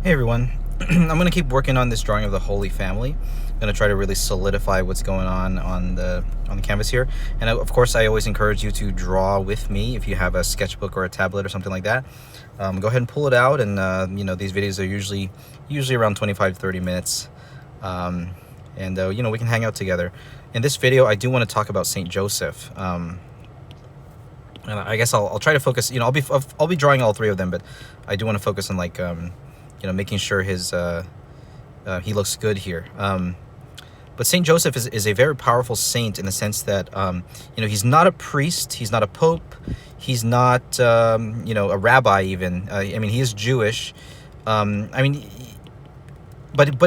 Hey everyone, I'm going to keep working on this drawing of the Holy Family. I'm going to try to really solidify what's going on the canvas here. And of course, I always encourage you to draw with me if you have a sketchbook or a tablet or something like that. Go ahead and pull it out, and these videos are usually around 25 to 30 minutes. We can hang out together. In this video, I do want to talk about Saint Joseph. And I guess I'll try to focus. I'll be drawing all three of them, but I do want to focus on making sure his he looks good here. But Saint Joseph is a very powerful saint in the sense that he's not a priest, he's not a pope, he's not a rabbi even. He is Jewish. But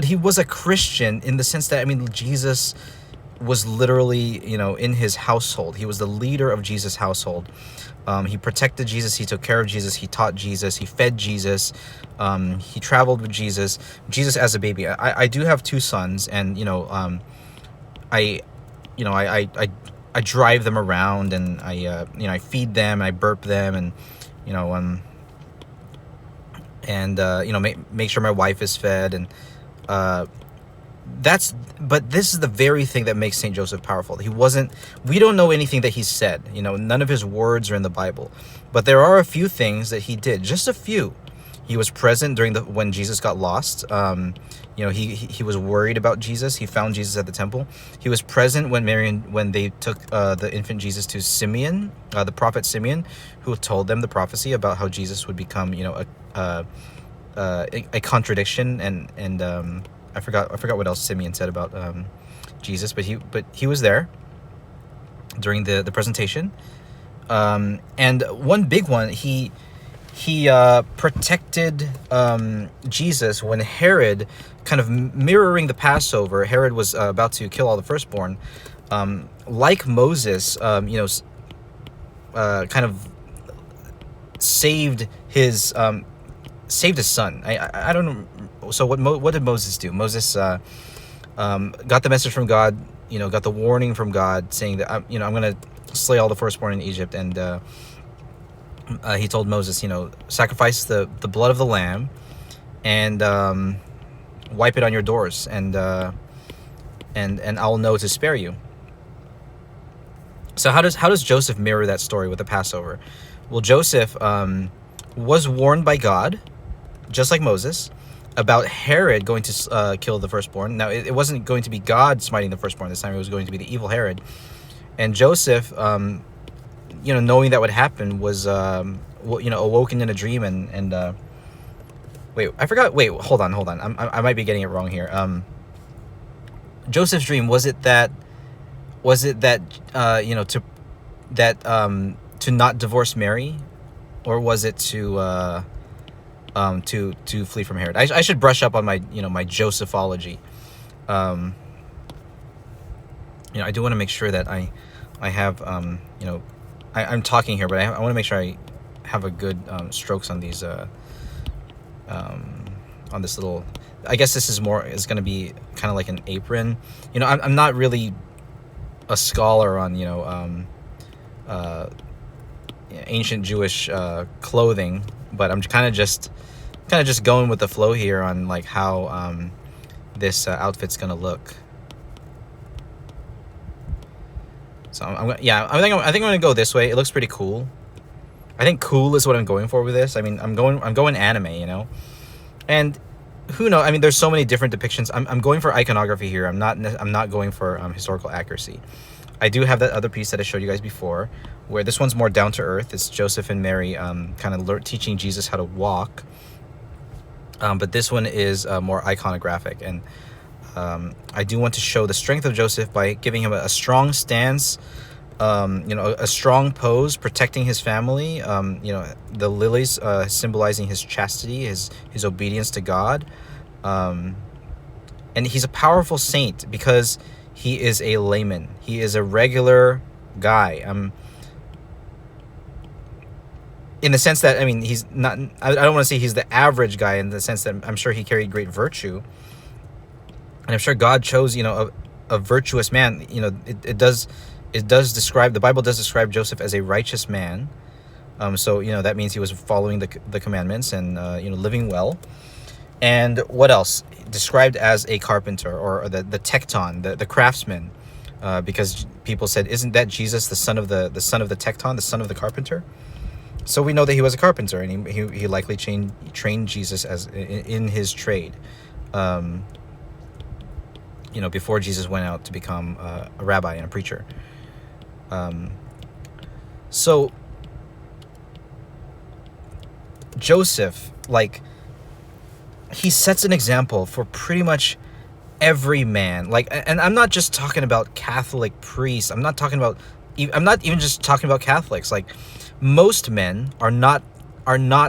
he was a Christian in the sense that Jesus was literally in his household. He was the leader of Jesus' household. He protected Jesus, he took care of Jesus, he taught Jesus, he fed Jesus, he traveled with Jesus as a baby. I do have two sons, and I drive them around, and I feed them, I burp them, and make sure my wife is fed, and but this is the very thing that makes Saint Joseph powerful. We don't know anything that he said, none of his words are in the Bible, but there are a few things that he did, just a few. He was present when Jesus got lost. He was worried about Jesus. He found Jesus at the temple. He was present when they took the infant Jesus to Simeon, the prophet Simeon, who told them the prophecy about how Jesus would become, a contradiction, and I forgot what else Simeon said about Jesus, but he was there during the presentation. And one big one, he protected Jesus when Herod, kind of mirroring the Passover, Herod was about to kill all the firstborn. Like Moses, kind of saved his son. I don't know. So what did Moses do? Moses got the message from God, got the warning from God saying that I'm going to slay all the firstborn in Egypt, and he told Moses, sacrifice the blood of the lamb and wipe it on your doors, and I'll know to spare you. So how does Joseph mirror that story with the Passover? Well, Joseph was warned by God, just like Moses, about Herod going to kill the firstborn. Now, it wasn't going to be God smiting the firstborn this time. It was going to be the evil Herod. And Joseph, knowing that would happen, was, awoken in a dream. Wait, I forgot. Wait, hold on. I might be getting it wrong here. Joseph's dream, was it that to not divorce Mary, or was it to flee from Herod? I should brush up on my my Josephology. I do want to make sure that I have I'm talking here, but I want to make sure I have a good strokes on these on this little. I guess this is going to be kind of like an apron. I'm not really a scholar on ancient Jewish clothing, but I'm kind of just going with the flow here on like how this outfit's gonna look. So I think I'm gonna go this way. It looks pretty cool. I think cool is what I'm going for with this. I'm going anime, and who knows? There's so many different depictions. I'm going for iconography here. I'm not going for historical accuracy. I do have that other piece that I showed you guys before, where this one's more down to earth. It's Joseph and Mary kind of teaching Jesus how to walk. But this one is more iconographic, and I do want to show the strength of Joseph by giving him a strong stance, a strong pose, protecting his family. The lilies symbolizing his chastity, his obedience to God, and he's a powerful saint because he is a layman. He is a regular guy. In the sense that, he's not, I don't want to say he's the average guy, in the sense that I'm sure he carried great virtue. And I'm sure God chose, a virtuous man. It does describe, the Bible does describe Joseph as a righteous man. So, that means he was following the commandments and, living well. And what else? Described as a carpenter, or the tekton, the craftsman, because people said, "Isn't that Jesus, the son of the son of the tekton, the son of the carpenter?" So we know that he was a carpenter, and he likely trained Jesus as in his trade, before Jesus went out to become a rabbi and a preacher. So Joseph, like, he sets an example for pretty much every man. Like, and I'm not just talking about Catholic priests. I'm not even just talking about Catholics. Like, most men are not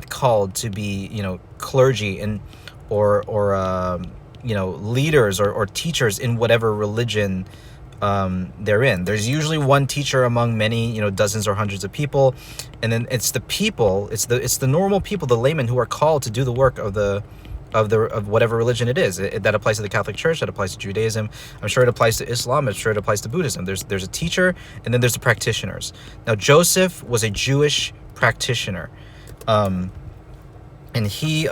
called to be, clergy and or leaders or teachers in whatever religion they're in. There's usually one teacher among many, dozens or hundreds of people, and then it's the people, it's the normal people, the laymen, who are called to do the work of whatever religion it is. That applies to the Catholic Church, that applies to Judaism, I'm sure it applies to Islam, I'm sure it applies to Buddhism. There's a teacher, and then there's the practitioners. Now, Joseph was a Jewish practitioner, and he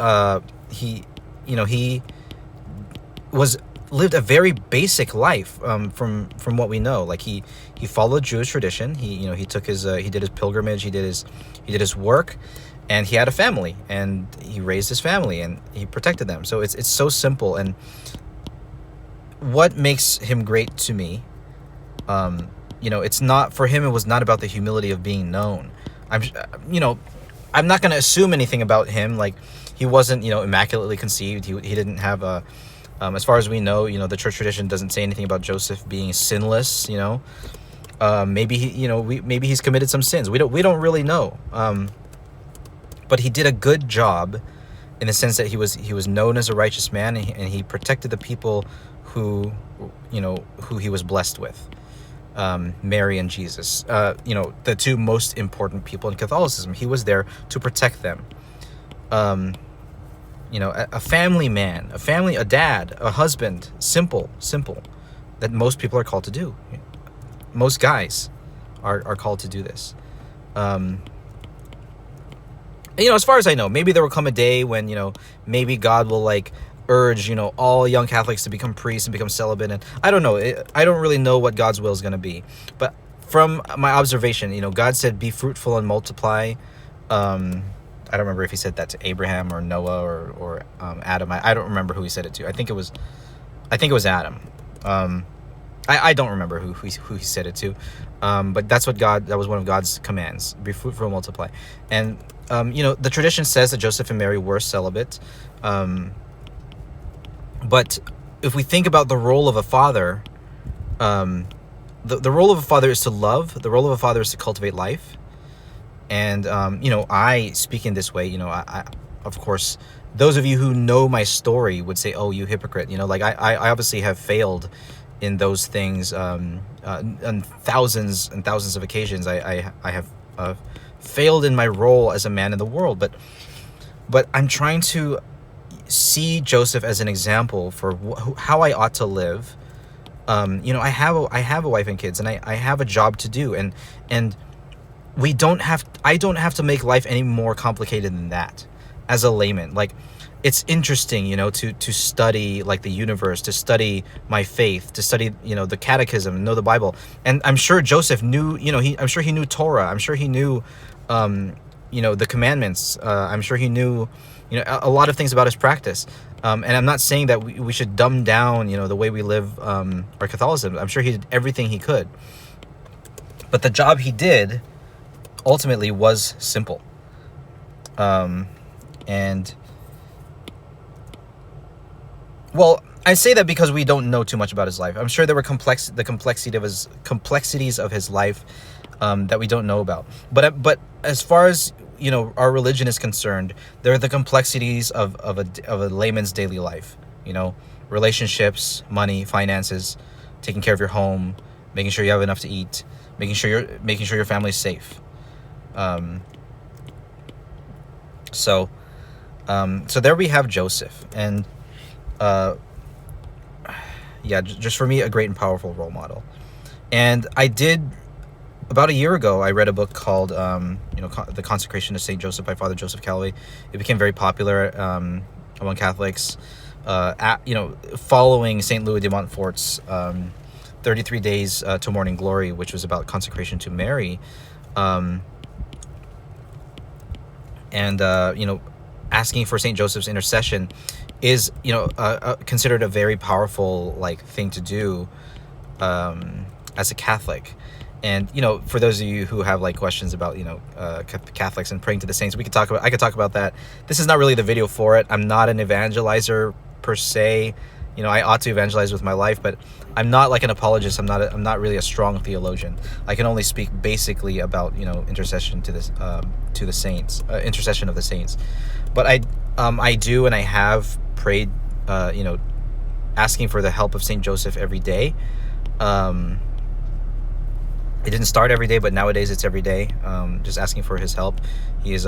lived a very basic life, from what we know. Like, he followed Jewish tradition. He took his he did his pilgrimage, he did his work, and he had a family, and he raised his family, and he protected them. So it's so simple. And what makes him great to me, it's not, for him, it was not about the humility of being known. I'm not going to assume anything about him. Like, he wasn't, immaculately conceived. He didn't have a, as far as we know, the church tradition doesn't say anything about Joseph being sinless. Maybe maybe he's committed some sins. We don't really know. But he did a good job, in the sense that he was known as a righteous man, and he protected the people who he was blessed with. Mary and Jesus, the two most important people in Catholicism. He was there to protect them. A family man, a dad, a husband, simple, that most people are called to do. Most guys are called to do this. As far as I know, maybe there will come a day when, maybe God will, like, urge, all young Catholics to become priests and become celibate. And I don't know. I don't really know what God's will is going to be. But from my observation, God said, "Be fruitful and multiply." I don't remember if he said that to Abraham or Noah or Adam. I don't remember who he said it to. I think it was Adam. I don't remember who he said it to. But that was one of God's commands: be fruitful and multiply. And the tradition says that Joseph and Mary were celibate. But if we think about the role of a father, the role of a father is to love. The role of a father is to cultivate life. And I speak in this way. I of course, those of you who know my story would say, "Oh, you hypocrite!" Like, I obviously have failed in those things on thousands and thousands of occasions. I have failed in my role as a man in the world, but I'm trying to see Joseph as an example for how I ought to live. I have a wife and kids, and I have a job to do, and I don't have to make life any more complicated than that as a layman. Like, it's interesting, to study, like, the universe, to study my faith, to study, the catechism, know the Bible. And I'm sure Joseph knew, I'm sure he knew Torah. I'm sure he knew, the commandments. I'm sure he knew, a lot of things about his practice. And I'm not saying that we should dumb down, the way we live our Catholicism. I'm sure he did everything he could. But the job he did ultimately was simple. Well, I say that because we don't know too much about his life. I'm sure there were the complexities of his life that we don't know about. But as far as our religion is concerned, there are the complexities of a layman's daily life. Relationships, money, finances, taking care of your home, making sure you have enough to eat, making sure your family's safe. So there we have Joseph, and just for me, a great and powerful role model. And about a year ago, I read a book called The Consecration of Saint Joseph by Father Joseph Calloway. It became very popular. among Catholics, following Saint Louis de Montfort's 33 Days to Morning Glory, which was about consecration to Mary, and asking for Saint Joseph's intercession is considered a very powerful thing to do as a Catholic. And for those of you who have questions about Catholics and praying to the saints, I could talk about that. This is not really the video for it. I'm not an evangelizer per se. I ought to evangelize with my life, but I'm not like an apologist. I'm not really a strong theologian. I can only speak basically about intercession to this to the saints, intercession of the saints. But I do, and I have prayed asking for the help of Saint Joseph every day. It didn't start every day, but nowadays it's every day. Just asking for his help. He is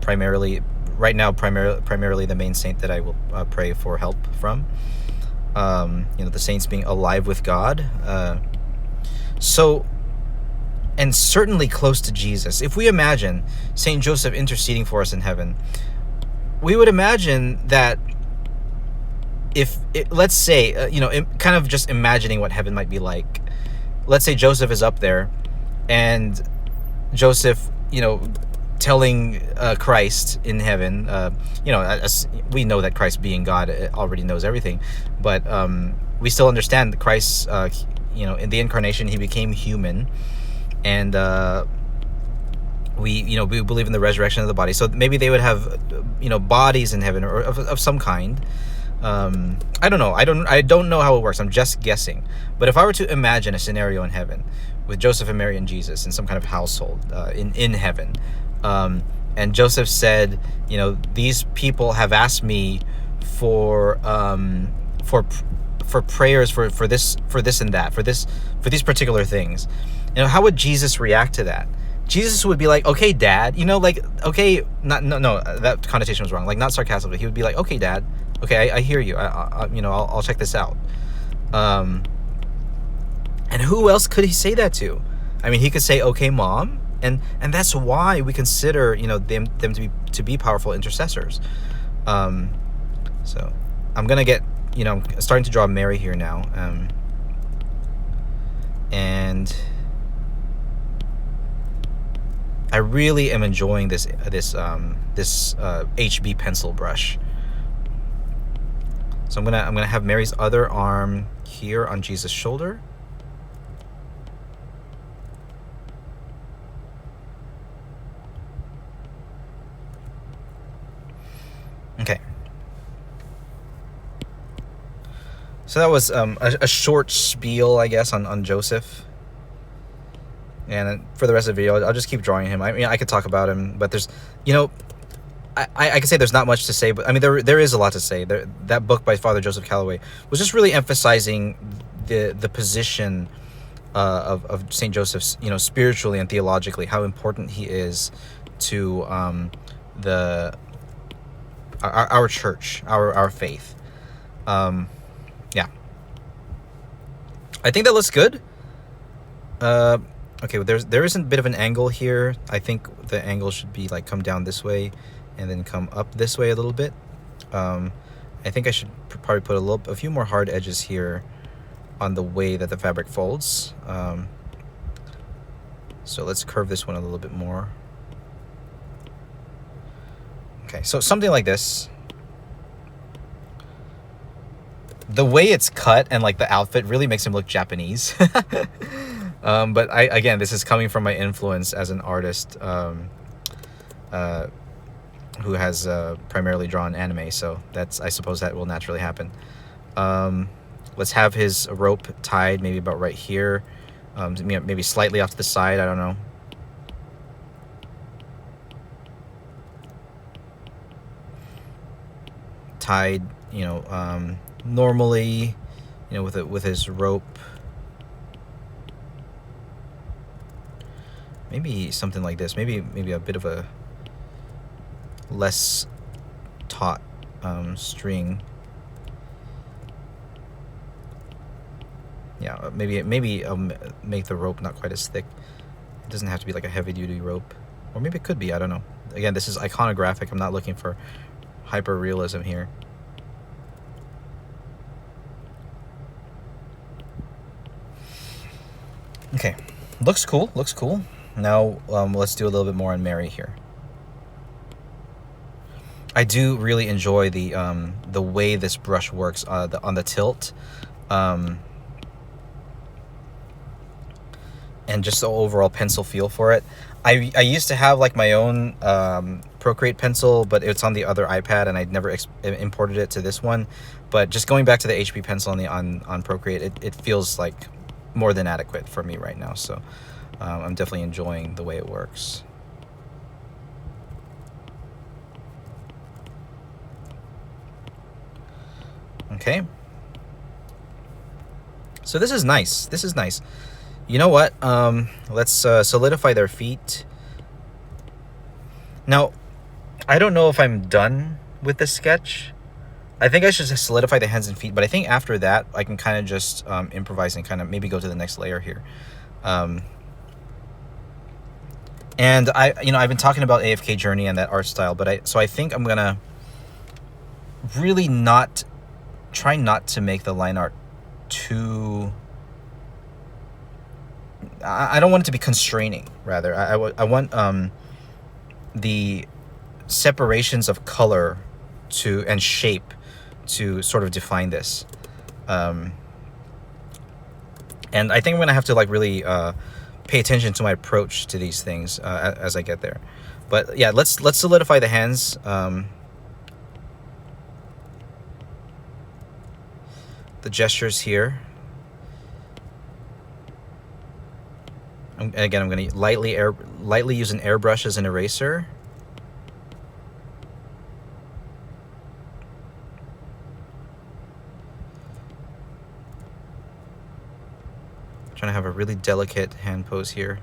primarily the main saint that I will pray for help from. The saints being alive with God. And certainly close to Jesus. If we imagine Saint Joseph interceding for us in heaven, we would imagine that let's say, kind of just imagining what heaven might be like. Let's say Joseph is up there, and Joseph, telling Christ in heaven, as we know that Christ being God already knows everything, but we still understand that Christ, in the incarnation, he became human, and we believe in the resurrection of the body. So maybe they would have, bodies in heaven or of some kind. I don't know. I don't know how it works. I'm just guessing. But if I were to imagine a scenario in heaven with Joseph and Mary and Jesus in some kind of household in heaven, and Joseph said, these people have asked me for prayers for this and that, for these particular things, how would Jesus react to that? Jesus would be like, okay, Dad, okay, no, that connotation was wrong. Not sarcastically. He would be like, okay, Dad, okay, I hear you. I'll check this out. And who else could he say that to? I mean, he could say, okay, Mom, and that's why we consider them to be powerful intercessors. So I'm gonna get I'm starting to draw Mary here now, and I really am enjoying this HB pencil brush. So I'm gonna have Mary's other arm here on Jesus' shoulder. Okay. So that was a short spiel, I guess, on Joseph. And for the rest of the video, I'll just keep drawing him. I mean, I could talk about him, but there's, I could say there's not much to say, but I mean, there is a lot to say. That book by Father Joseph Calloway was just really emphasizing the position of Saint Joseph's, spiritually and theologically, how important he is to our church, our faith. Yeah, I think that looks good. Okay, well, there is a bit of an angle here. I think the angle should be come down this way and then come up this way a little bit. I think I should probably put a few more hard edges here on the way that the fabric folds. So let's curve this one a little bit more. Okay, so something like this. The way it's cut and the outfit really makes him look Japanese. But again, this is coming from my influence as an artist who has primarily drawn anime, so I suppose that will naturally happen. Let's have his rope tied maybe about right here, maybe slightly off to the side, I don't know. Tied, normally, with his rope. Maybe something like this. Maybe a bit of a less taut string. Yeah, maybe make the rope not quite as thick. It doesn't have to be a heavy duty rope, or maybe it could be. I don't know. Again, this is iconographic. I'm not looking for hyper realism here. Okay, looks cool, looks cool. Now let's do a little bit more on Mary here. I do really enjoy the way this brush works on the tilt, and just the overall pencil feel for it. I used to have like my own Procreate pencil, but it's on the other iPad, and I never imported it to this one. But just going back to the HP pencil on Procreate, it feels like more than adequate for me right now. So I'm definitely enjoying the way it works. Okay. So this is nice. This is nice. You know what? Let's solidify their feet. Now, I don't know if I'm done with this sketch. I think I should just solidify the hands and feet, but I think after that, I can kind of just improvise and kind of maybe go to the next layer here. And I've been talking about AFK Journey and that art style, but I think I'm gonna really try not to make the line art too. I don't want it to be constraining. Rather, I want the separations of color and shape to sort of define this. And I think I'm gonna have to like really pay attention to my approach to these things as I get there. But yeah, let's solidify the hands. The gestures here. Again, I'm going to lightly use an airbrush as an eraser. Trying to have a really delicate hand pose here.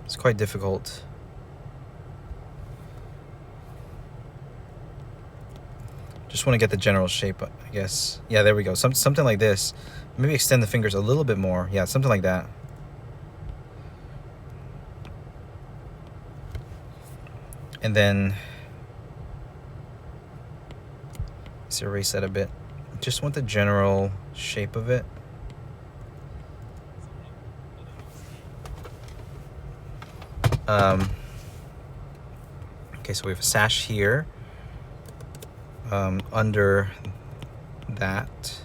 It's quite difficult. Just want to get the general shape, I guess. Yeah, there we go. Something like this. Maybe extend the fingers a little bit more. Yeah, something like that. And then let's erase that a bit. Just want the general shape of it. Okay, so we have a sash here, under that,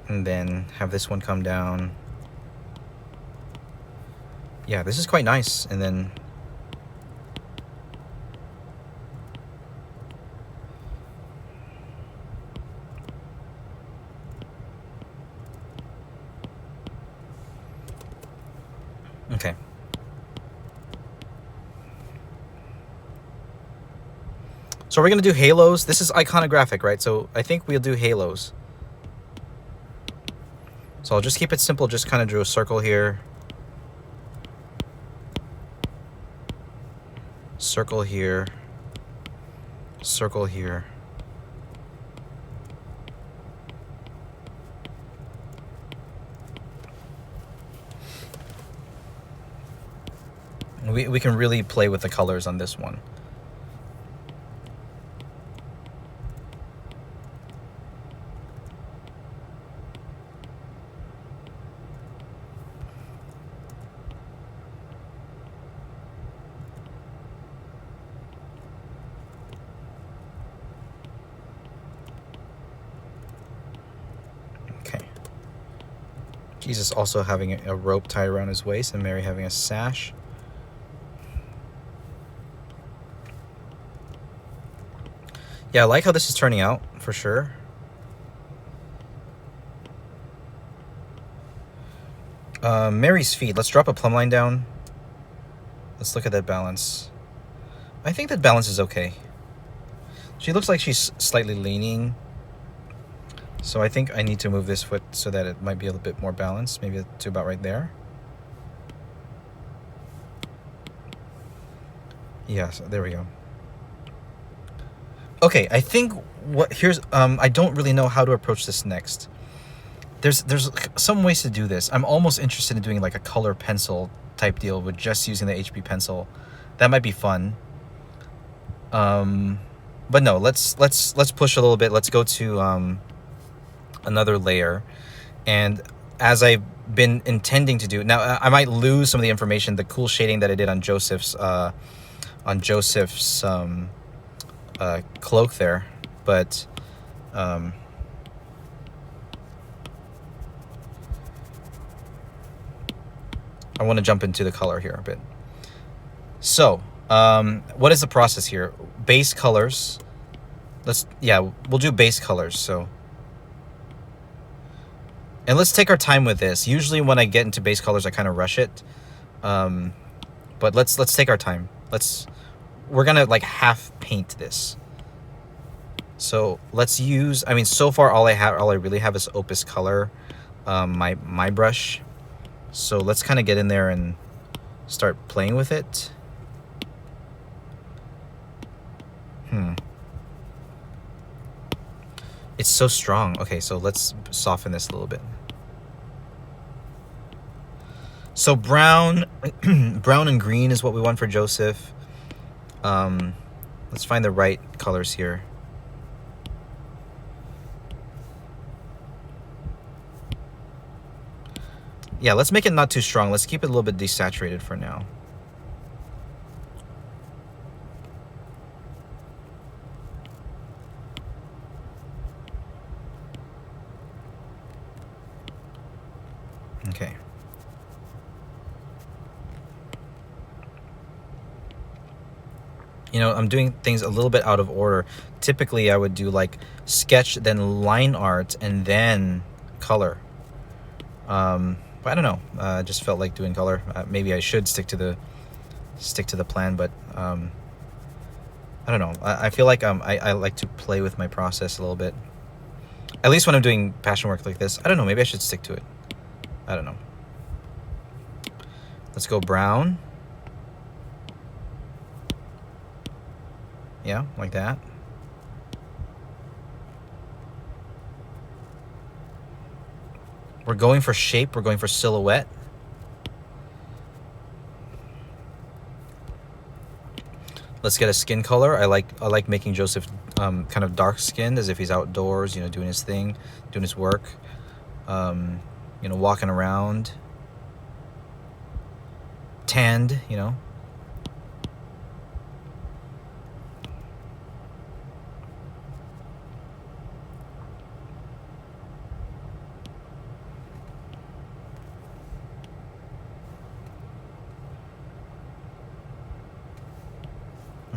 and then have this one come down. Yeah, this is quite nice. And then okay. So we're gonna do halos. This is iconographic, right? So I think we'll do halos. So I'll just keep it simple, just kind of drew a circle here. Circle here. Circle here. We can really play with the colors on this one. Okay. Jesus also having a rope tied around his waist, and Mary having a sash. Yeah, I like how this is turning out, for sure. Mary's feet. Let's drop a plumb line down. Let's look at that balance. I think that balance is okay. She looks like she's slightly leaning. So I think I need to move this foot so that it might be a little bit more balanced. Maybe to about right there. Yes, there we go. Okay, I think here's I don't really know how to approach this next. There's some ways to do this. I'm almost interested in doing like a color pencil type deal with just using the HB pencil. That might be fun. But no, let's push a little bit. Let's go to another layer. And as I've been intending to do now, I might lose some of the information, the cool shading that I did on Joseph's cloak there, but I want to jump into the color here a bit. So what is the process here? Base colors. We'll do base colors. So, and let's take our time with this. Usually when I get into base colors, I kind of rush it. But let's take our time. We're gonna like half paint this. So let's use, I mean, so far all I really have is Opus Color, my brush. So let's kind of get in there and start playing with it. It's so strong. Okay, so let's soften this a little bit. So brown, brown and green is what we want for Joseph. Let's find the right colors here. Yeah, let's make it not too strong. Let's keep it a little bit desaturated for now. Okay. You know, I'm doing things a little bit out of order. Typically, I would do like sketch, then line art, and then color. But I don't know. I just felt like doing color. Maybe I should stick to the plan, but I don't know. I feel like I like to play with my process a little bit. At least when I'm doing passion work like this. I don't know. Maybe I should stick to it. I don't know. Let's go brown. Yeah, like that. We're going for shape. We're going for silhouette. Let's get a skin color. I like making Joseph kind of dark skinned, as if he's outdoors, you know, doing his thing, doing his work, you know, walking around. Tanned, you know.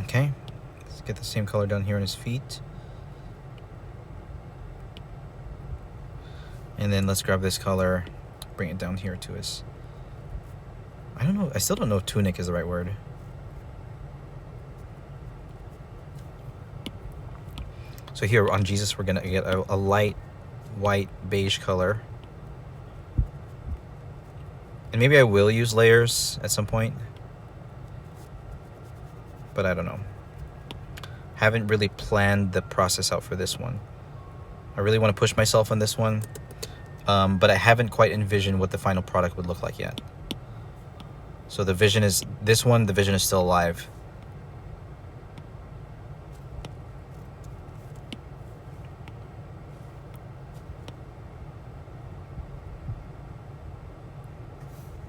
Okay, let's get the same color down here on his feet. And then let's grab this color, bring it down here to his, I don't know, I still don't know if tunic is the right word. So here on Jesus, we're gonna get a light white beige color. And maybe I will use layers at some point, but I don't know. Haven't really planned the process out for this one. I really want to push myself on this one, but I haven't quite envisioned what the final product would look like yet. So the vision is this one, the vision is still alive.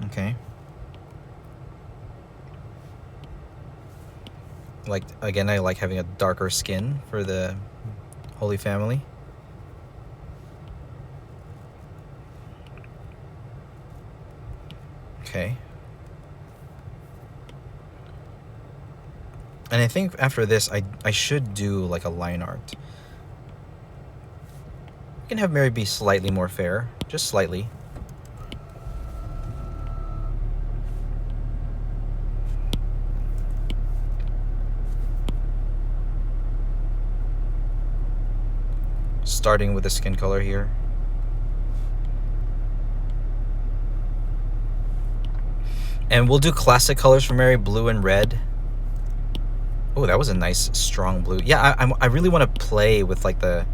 Okay. Like, again, I like having a darker skin for the Holy Family. Okay. And I think after this, I should do like a line art. You can have Mary be slightly more fair, just slightly. Starting with the skin color here. And we'll do classic colors for Mary, blue and red. Oh, that was a nice strong blue. Yeah, I really want to play with like the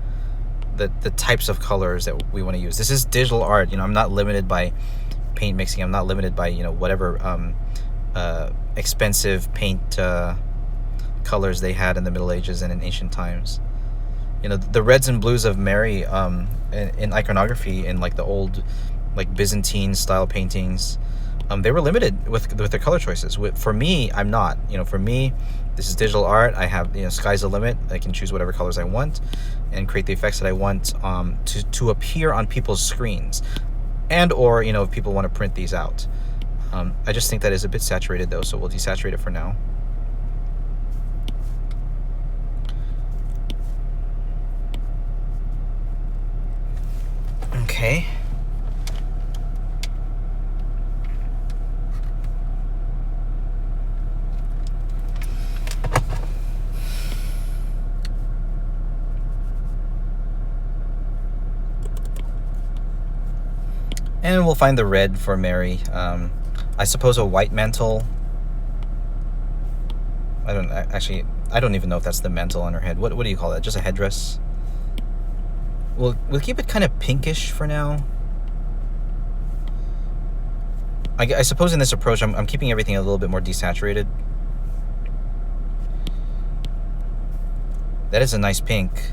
types of colors that we want to use. This is digital art. I'm not limited by paint mixing. I'm not limited by whatever expensive paint colors they had in the Middle Ages and in ancient times. The reds and blues of Mary in iconography in like the old like Byzantine style paintings, they were limited with their color choices. For me, I'm not. For me, this is digital art. I have sky's the limit. I can choose whatever colors I want and create the effects that I want to appear on people's screens, and or if people want to print these out. I just think that is a bit saturated though, so we'll desaturate it for now. Okay. And we'll find the red for Mary. I suppose a white mantle. I don't even know if that's the mantle on her head. What do you call that? Just a headdress? We'll keep it kind of pinkish for now. I suppose in this approach, I'm keeping everything a little bit more desaturated. That is a nice pink,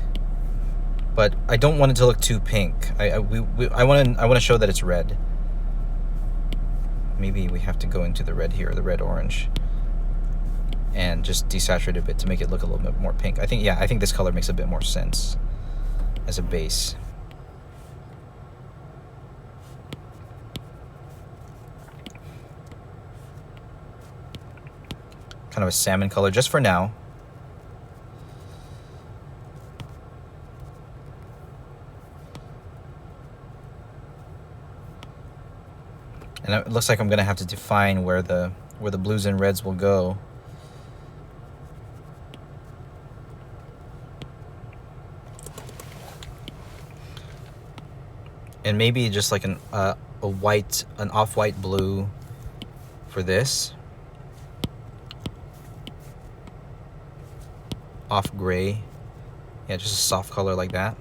but I don't want it to look too pink. I want to show that it's red. Maybe we have to go into the red here, the red orange, and just desaturate a bit to make it look a little bit more pink. I think this color makes a bit more sense as a base. Kind of a salmon color just for now. And it looks like I'm gonna have to define where the blues and reds will go. And maybe just like an off-white blue for this. Off gray. Yeah, just a soft color like that.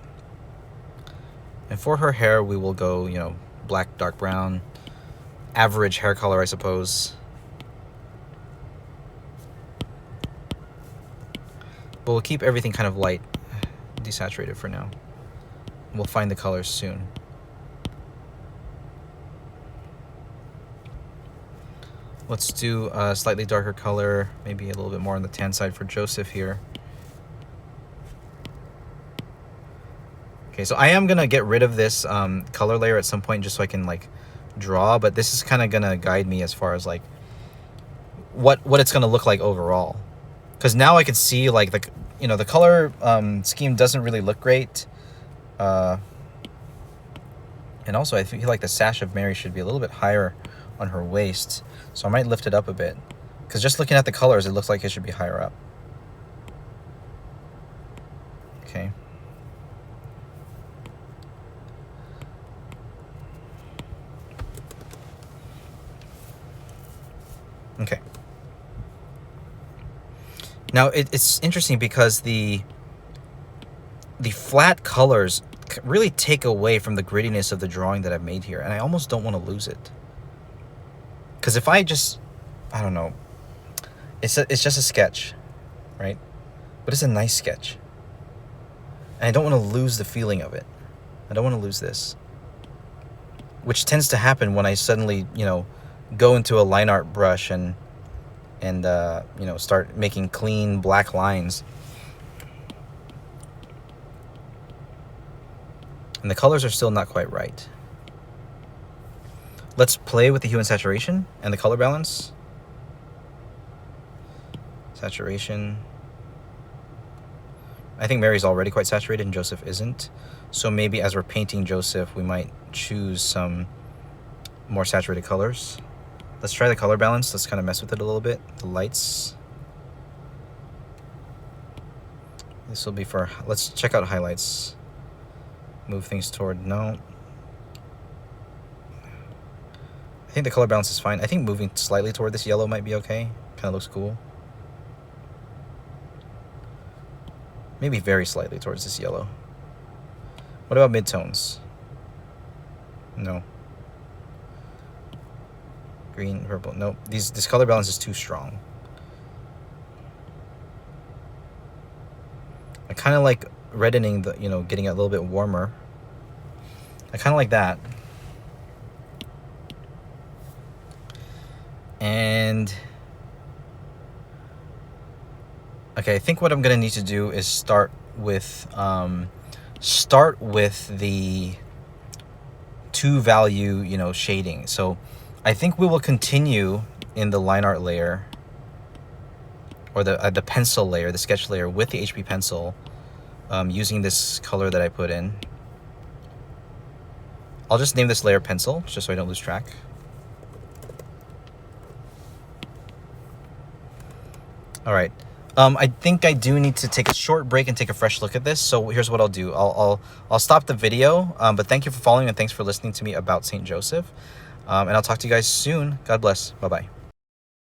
And for her hair, we will go, black, dark brown. Average hair color, I suppose. But we'll keep everything kind of light, desaturated for now. We'll find the colors soon. Let's do a slightly darker color, maybe a little bit more on the tan side for Joseph here. Okay, so I am gonna get rid of this color layer at some point just so I can like draw, but this is kind of gonna guide me as far as like what it's gonna look like overall. Because now I can see like the color scheme doesn't really look great, and also I feel like the sash of Mary should be a little bit higher on her waist, so I might lift it up a bit. Because just looking at the colors, it looks like it should be higher up. Okay. Okay. Now it's interesting because the flat colors really take away from the grittiness of the drawing that I've made here, and I almost don't want to lose it. Because if I don't know, it's just a sketch, right? But it's a nice sketch, and I don't want to lose the feeling of it. I don't want to lose this, which tends to happen when I suddenly go into a line art brush and start making clean black lines. And the colors are still not quite right. Let's play with the hue and saturation and the color balance. Saturation. I think Mary's already quite saturated and Joseph isn't. So maybe as we're painting Joseph, we might choose some more saturated colors. Let's try the color balance. Let's kind of mess with it a little bit. The lights. This will be for, let's check out highlights. Move things toward, no. I think the color balance is fine. I think moving slightly toward this yellow might be okay. Kind of looks cool. Maybe very slightly towards this yellow. What about midtones? No. Green, purple. Nope. This color balance is too strong. I kind of like reddening the, you know, getting it a little bit warmer. I kind of like that. And okay, I think what I'm gonna need to do is start with the 2 value, you know, shading. So I think we will continue in the line art layer, or the pencil layer, the sketch layer, with the HB pencil, using this color that I put in. I'll just name this layer pencil, just so I don't lose track. All right. I think I do need to take a short break and take a fresh look at this. So here's what I'll do. I'll stop the video. But thank you for following, and thanks for listening to me about St. Joseph. And I'll talk to you guys soon. God bless. Bye-bye.